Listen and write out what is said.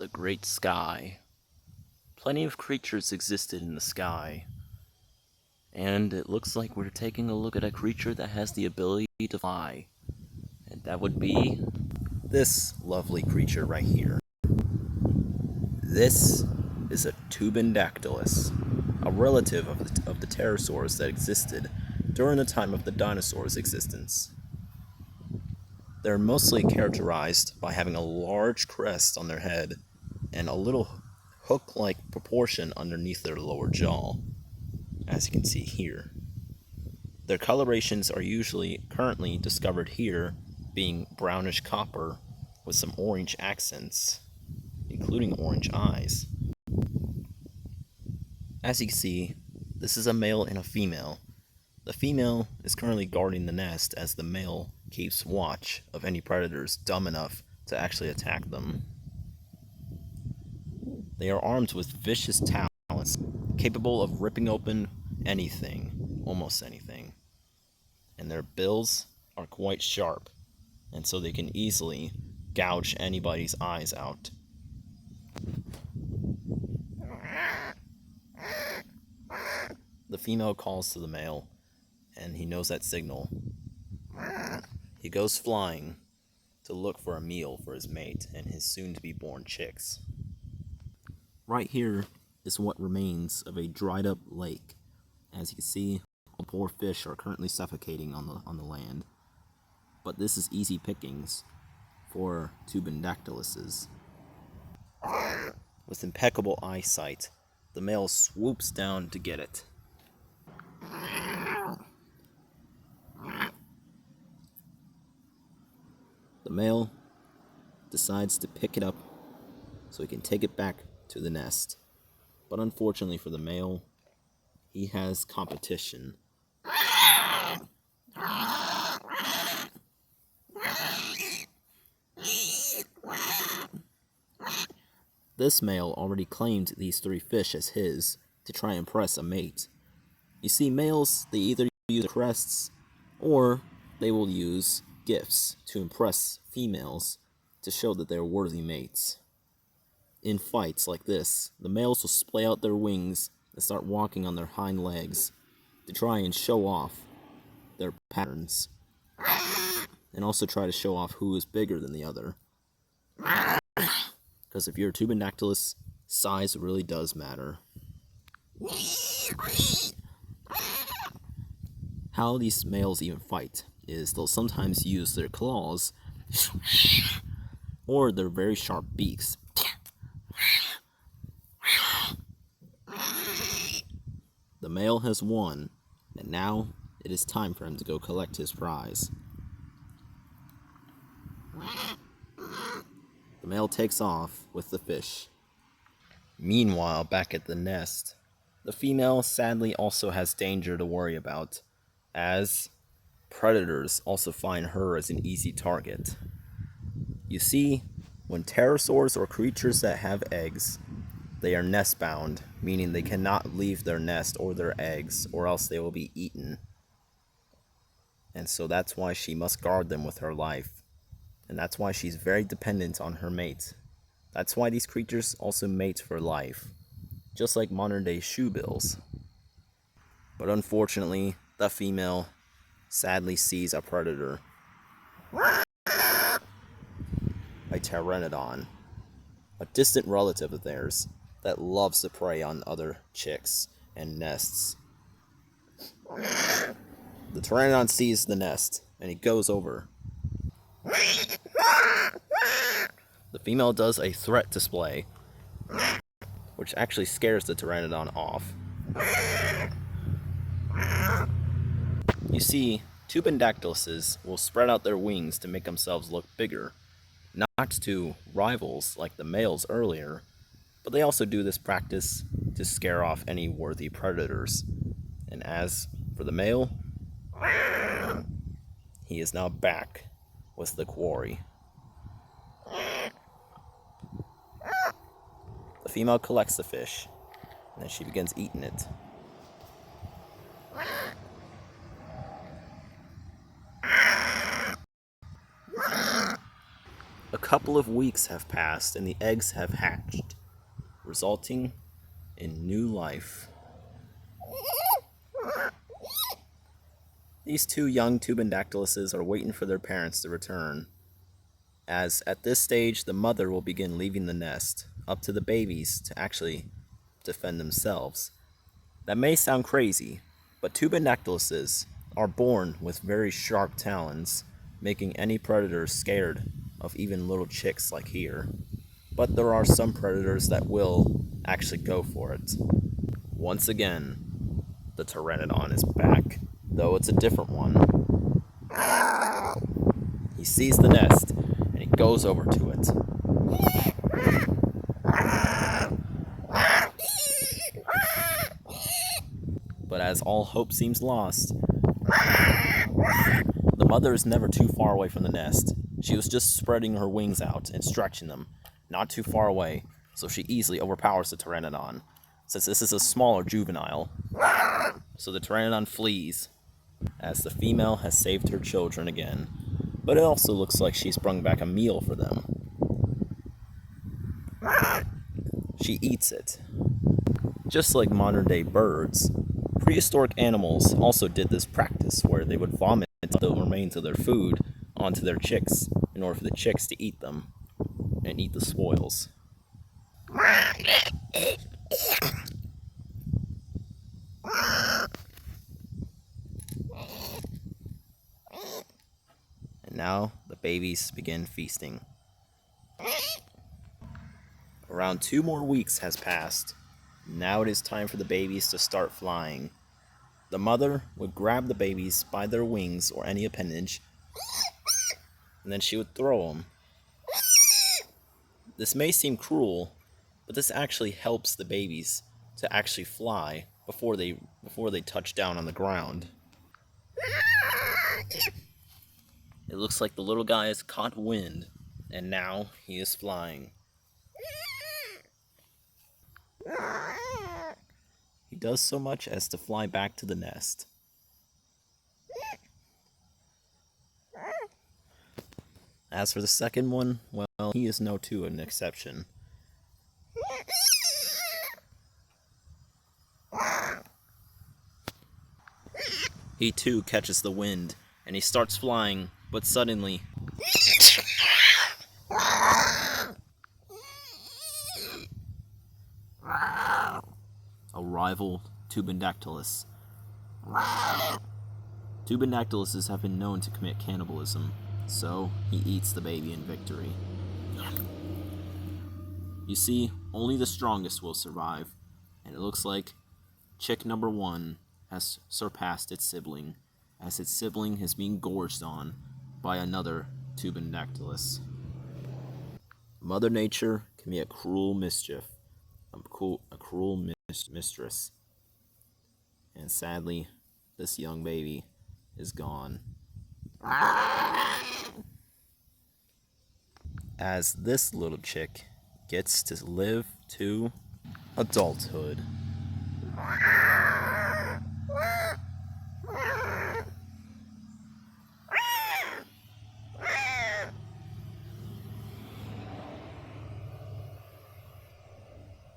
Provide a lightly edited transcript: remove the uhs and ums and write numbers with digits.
The great sky. Plenty of creatures existed in the sky, and it looks like we're taking a look at a creature that has the ability to fly, and that would be this lovely creature right here. This is a Tupandactylus, a relative of the pterosaurs that existed during the time of the dinosaurs' existence. They're mostly characterized by having a large crest on their head and a little hook-like proportion underneath their lower jaw, as you can see here. Their colorations are usually currently discovered here being brownish copper with some orange accents, including orange eyes. As you can see, this is a male and a female. The female is currently guarding the nest as the male keeps watch of any predators dumb enough to actually attack them. They are armed with vicious talons, capable of ripping open anything, almost anything. And their bills are quite sharp, and so they can easily gouge anybody's eyes out. The female calls to the male, and he knows that signal. He goes flying to look for a meal for his mate and his soon-to-be-born chicks. Right here is what remains of a dried-up lake. As you can see, all poor fish are currently suffocating on the land. But this is easy pickings for Tupandactyluses. With impeccable eyesight, the male swoops down to get it. The male decides to pick it up so he can take it back to the nest. But unfortunately for the male, he has competition. This male already claimed these 3 fish as his to try and impress a mate. You see, males, they either use crests or they will use gifts to impress females to show that they're worthy mates. In fights like this, the males will splay out their wings and start walking on their hind legs to try and show off their patterns, and also try to show off who is bigger than the other. Because if you're a Tupandactylus, size really does matter. How these males even fight is they'll sometimes use their claws or their very sharp beaks. The male has won, and now it is time for him to go collect his prize. The male takes off with the fish. Meanwhile, back at the nest, the female sadly also has danger to worry about, as predators also find her as an easy target. You see, when pterosaurs or creatures that have eggs, they are nest bound, meaning they cannot leave their nest or their eggs, or else they will be eaten. And so that's why she must guard them with her life. And that's why she's very dependent on her mate. That's why these creatures also mate for life, just like modern-day shoebills. But unfortunately, the female sadly sees a predator, a pteranodon, a distant relative of theirs that loves to prey on other chicks and nests. The pteranodon sees the nest, and he goes over. The female does a threat display, which actually scares the pteranodon off. You see, Tupandactyluses will spread out their wings to make themselves look bigger, not to rivals like the males earlier, but they also do this practice to scare off any worthy predators. And as for the male, he is now back with the quarry. The female collects the fish, and then she begins eating it. A couple of weeks have passed and the eggs have hatched, resulting in new life. These two young Tupandactyluses are waiting for their parents to return, as at this stage the mother will begin leaving the nest, up to the babies to actually defend themselves. That may sound crazy, but Tupandactyluses are born with very sharp talons, making any predator scared of even little chicks like here. But there are some predators that will actually go for it. Once again, the Pteranodon is back, though it's a different one. He sees the nest, and he goes over to it. But as all hope seems lost, the mother is never too far away from the nest. She was just spreading her wings out and stretching them, not too far away, so she easily overpowers the Pteranodon, since this is a smaller juvenile. So the Pteranodon flees, as the female has saved her children again, but it also looks like she's brought back a meal for them. She eats it. Just like modern-day birds, prehistoric animals also did this practice where they would vomit the remains of their food onto their chicks in order for the chicks to eat them and eat the spoils. And now the babies begin feasting. Around 2 more weeks has passed. Now it is time for the babies to start flying. The mother would grab the babies by their wings or any appendage, and then she would throw them. This may seem cruel, but this actually helps the babies to actually fly before they touch down on the ground. It looks like the little guy has caught wind, and now he is flying. He does so much as to fly back to the nest. As for the second one, well, he is no to an exception. He too catches the wind, and he starts flying, but suddenly... a rival Tupandactylus. Tupandactyluses have been known to commit cannibalism, so he eats the baby in victory. You see, only the strongest will survive, and it looks like chick number 1 has surpassed its sibling, as its sibling is being gorged on by another Tupandactylus. Mother Nature can be a cruel mischief, a cruel mistress. And sadly, this young baby is gone. As this little chick gets to live to adulthood.